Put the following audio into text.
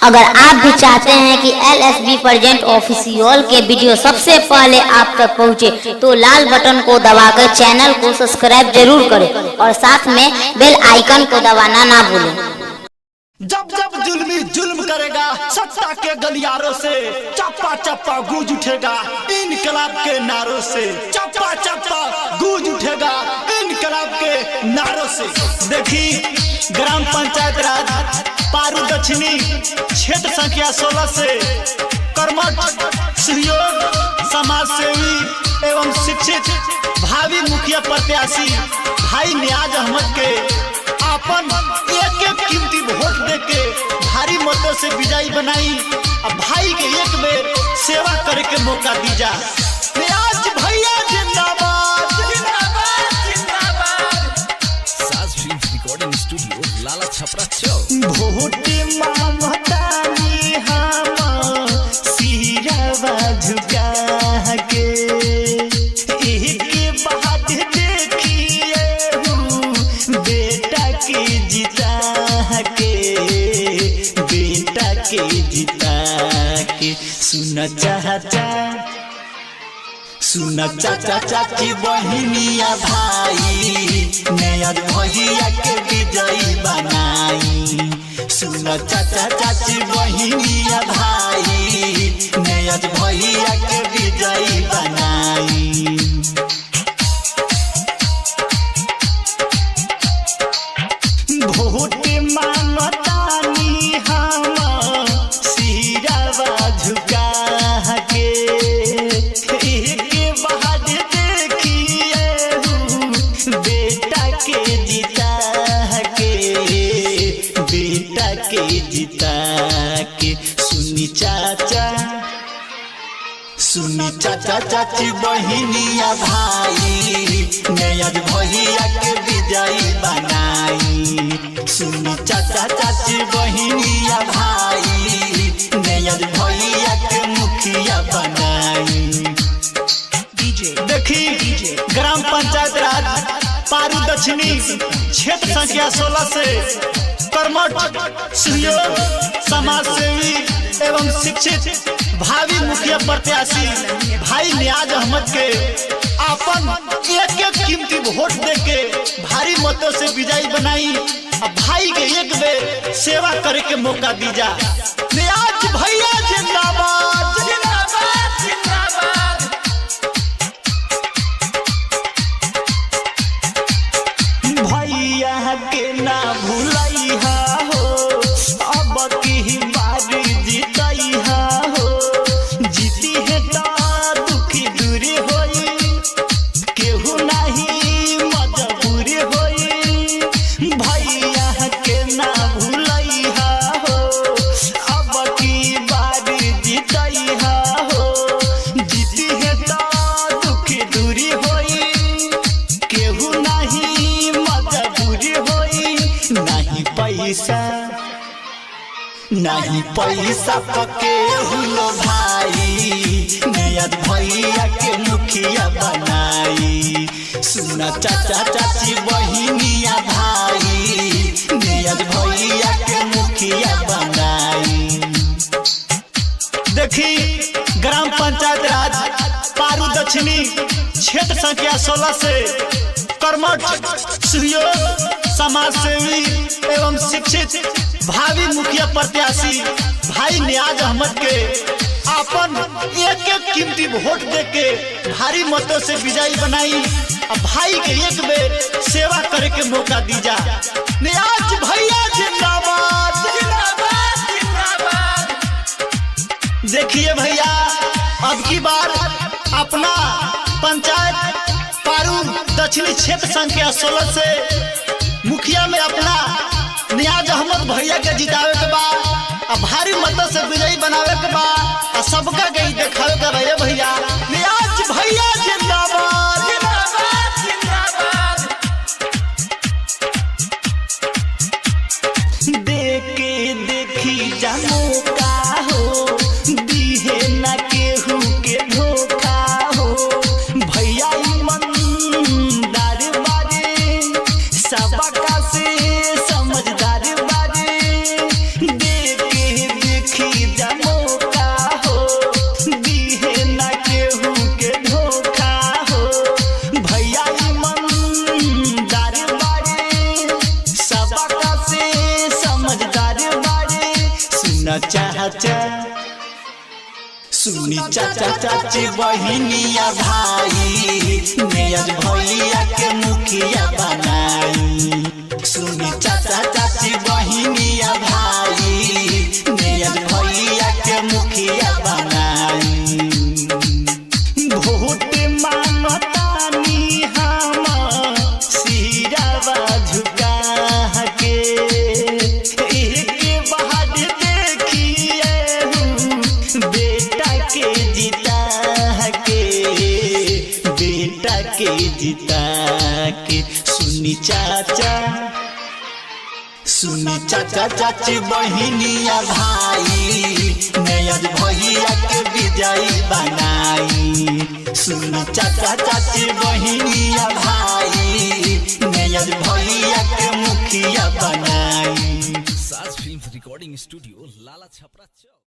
अगर आप भी चाहते हैं कि LSB प्रेजेंट ऑफिशियल के वीडियो सबसे पहले आप तक पहुंचे तो लाल बटन को दबाकर चैनल को सब्सक्राइब जरूर करें और साथ में बेल आइकन को दबाना ना भूलें। जब जब जुल्मी जुल्म करेगा सत्ता के गलियारों से चप्पा चप्पा गूंज उठेगा इनकलाब के नारों से, चप्पा चप्पा गूंज उठेगा इनकलाब के नारों से। देखी ग्राम पंचायत राज पारू दक्षिणी क्षेत्र संख्या 16 से कर्मठ सहयोग समाज सेवी एवं शिक्षित भावी मुखिया प्रत्याशी भाई नियाज अहमद के अपन एक एक कीमती वोट देके भारी मतों से विजयी बनाई। अब भाई के एक बेर सेवा करे के मौका दीजा। नियाज भैया जिंदाबाद जिंदाबाद जिंदाबाद। साज फिल्म रिकॉर्डिंग स्टूडियो लाला छपरा चौक। वोट मांगतानी हम सिरवा झुका के एक बात देखिए बेटा के जिता के, बेटा के जिता के। सुन चाचा सुन चाचा चाची बहिनिया भाई नया भैया के विजयी बनाई। सुन चाचा चाची बहिनिया भाई नया भैया के विजयी बनाई। वोट मांगतानी हम सिरवा झुका के एक बात देखिए बेटा के जिता के, बेटा के जिता के। सुनी चाचा सुनी चाचा चाची बहिनिया भाई नया भैया के विजयी बनाई। सुनी चाचा चाची बहिनिया भाई नया भैया के मुखिया बनाई। देखी ग्राम पंचायत राज पारू दक्षिणी क्षेत्र संख्या 16 से कर्मठ सहयोग समाज सेवी एवं शिक्षित भावी मुखिया प्रत्याशी भाई नियाज अहमद के अपन एक एक कीमती वोट देके भारी मतों से विजयी बनाई। अब भाई के एक बेर सेवा करे के मौका दीजा। नियाज भैया जिंदाबाद जिंदाबाद जिंदाबाद। भैया के ना भूलैहा हो अब की बारी जीतैहा हो, जीती है तो दुखी दूरी होई केहू नहीं मजबूरी होई। भैया के ना भूलैहा हो अब की बारी जीतैहा हो, जीती है तो दुखी दूरी होई केहू नहीं मजबूरी होई। नहीं पैसा नहीं पैसा पके हुलो भाई नया भैया के मुखिया बनाई। सुना चाचा चाची बहिनिया भाई नया भैया के मुखिया बनाई। देखी ग्राम पंचायत राज पारू दक्षिणी क्षेत्र संख्या 16 से कर्मठ सहयोग समाज सेवी एवं शिक्षित भावी मुखिया प्रत्याशी भाई नियाज अहमद के अपन एक एक कीमती वोट देके भारी मतों से विजयी बनाई। अब भाई के एक बेर सेवा करे के मौका दीजा। नियाज भैया जिंदाबाद जिंदाबाद जिंदाबाद। देखिए भैया अब की बार अपना पंचायत पारू दक्षिणी क्षेत्र संख्या 16 से मुखिया में अपना नियाज अहमद भैया के जितावे के बाद भारी मतों से विजयी बनावे के बाद सबका गई देखावे के रहे भैया। नियाज भैया जिंदाबाद जिंदाबाद जिंदाबाद। देखे देखी जानो का हो दीहे न केहू के धोखा हो। भैया ईमानदार बारे सबका से समझदार बारे देखे सुन चाचा सुनी चाचा चाची बहिनिया भाई नेज भैया के मुखिया बनाई। सुनी चाचा चाची बहिनिया भाई नेज भैया के मुखिया बनाई। वोट मांगतानी हम सिरवा झुका के एक बार देखिए बेटा के जिता के। सुनी चाचा चाची बहिनिया भाई नेज भैया के विजयी बनाई। सुनी चाचा चाची बहिनिया भाई नेज भैया के मुखिया बनाई। साज फिल्म रिकॉर्डिंग स्टूडियो लाला छपरा चौक।